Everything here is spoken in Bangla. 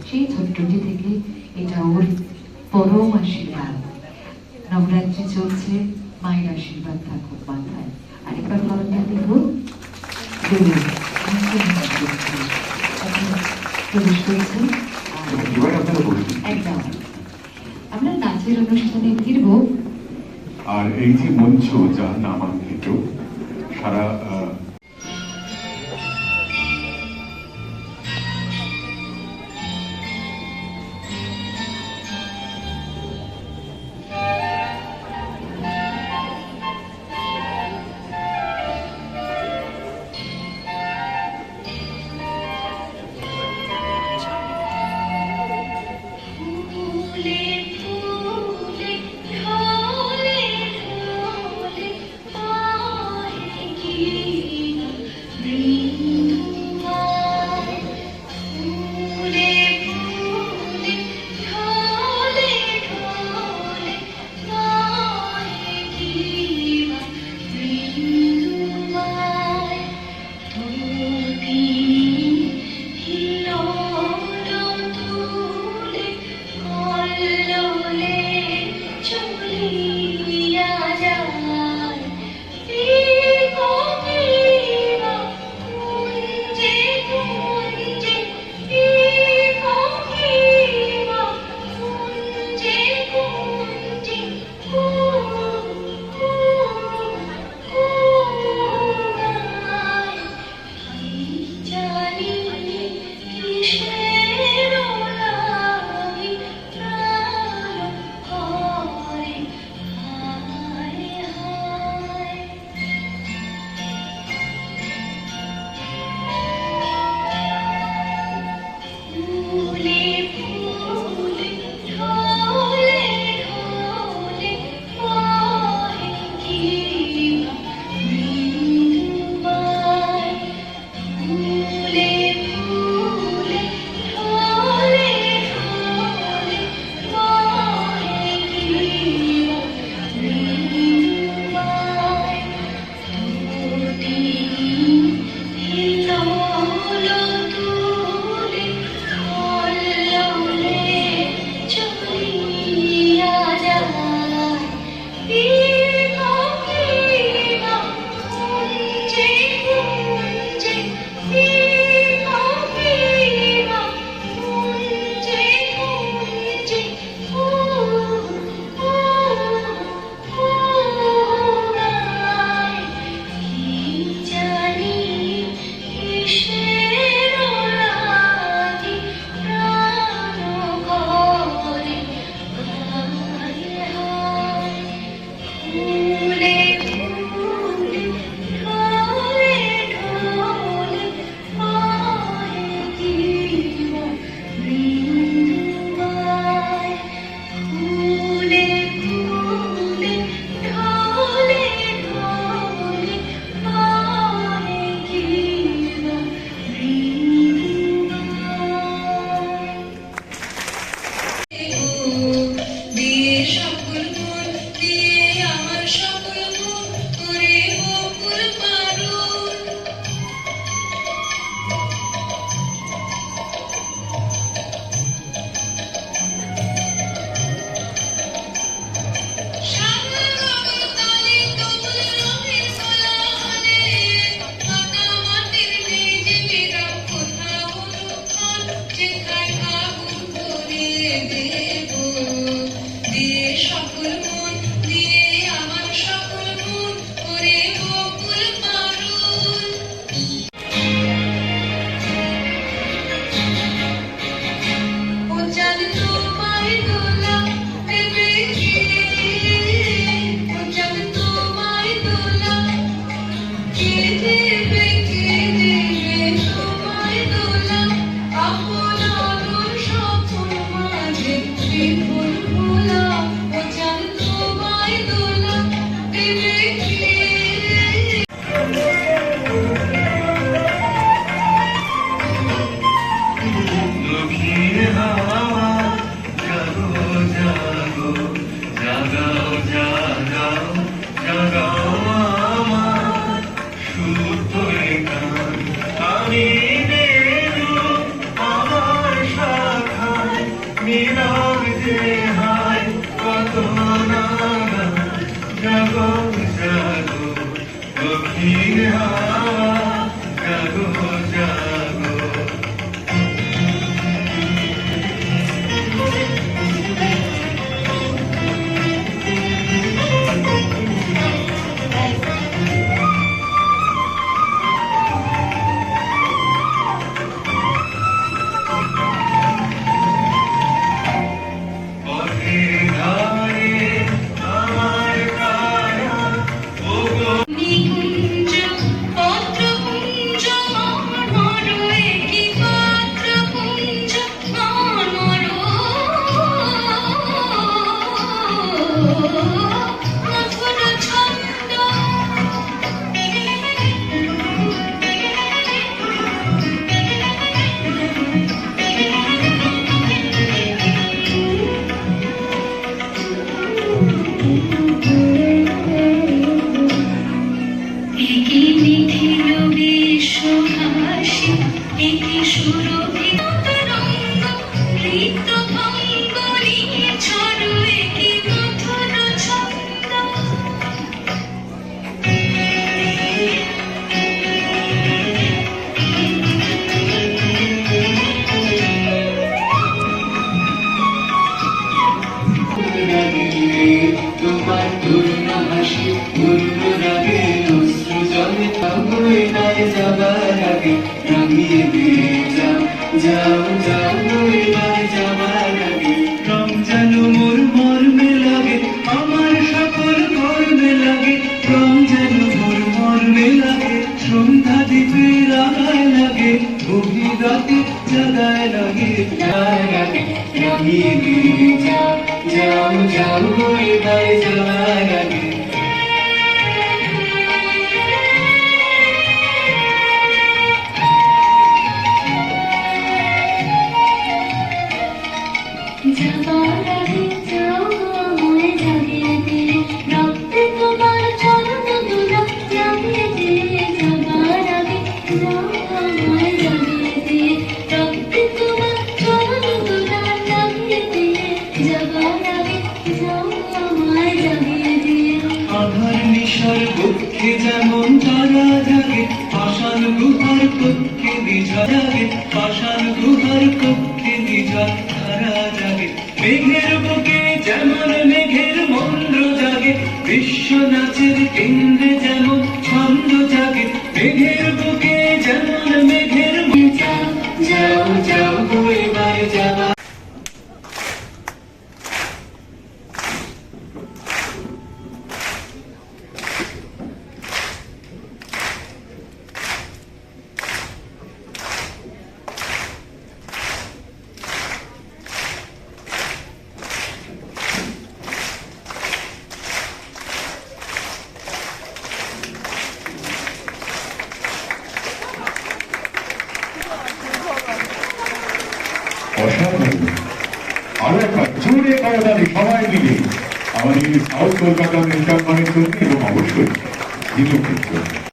সেই ছোট্টটি থেকে এটা ওর পরম আশীর্বাদ। নবরাত্রি চলছে, মায়ের আশীর্বাদ থাকুক মাথায়। আরেকবার গরমটা দেব, প্রবেশ করছেন। একদম আমরা নাচের অনুষ্ঠানে ফিরবো। আর এই যে মঞ্চ যা নামাঙ্কিত, সারা হাসি একে সুরভিত তরঙ্গ ঋত ভঙ্গ নিয়ে ছড়ো একে মধুর ছন্দ তোমার পূর্ণ হাসি পূর্ণ রাগে অশ্রু জলে থামে নাই যাবার আগে রাঙিয়ে দিয়ে যাও যাও যাও এবার যাবার আগে রং যেন মোর মর্মে লাগে আমার সকল কর্মে লাগে রং যেন মোর মর্মে লাগে সন্ধ্যা দ্বীপের আগায় লাগে গভীর রাতে জাগায় লাগে রাঙিয়ে দিয়ে যাও যাও যাও এবার যাবার আগে যাবার আগে যাও আমায় জাগিয়ে দিয়ে রক্তে তোমার চরণ দুলা জাগিয়ে দিয়ে যাবার আগে যাও আমায় জাগিয়ে দিয়ে রক্তে তোমার চরণ দুলা জাগিয়ে দিয়ে যাবার আগে যাও আমায় জাগিয়ে দিয়ে আধার নিশার পক্ষে যেমন তারা জাগে পাষাণ গুহার পক্ষে নিঝা জাগে পাষাণ গুহার পক্ষে নিঝা তারা জাগে মেঘের বুকে যেমন মেঘের মন্দ্র জাগে বিশ্ব নাচের কেন্দ্রে যেমন ছন্দ জাগে মেঘের বুকে যেমন মেঘের যাও যাও যাও এবার যাবা অসাধারণ। আরো একবার জোরে করতালি সবাই মিলে আমাদের সাউথ কলকাতা নেশার মানের জন্য এবং অবশ্যই দ্বিতীয় ক্ষেত্রে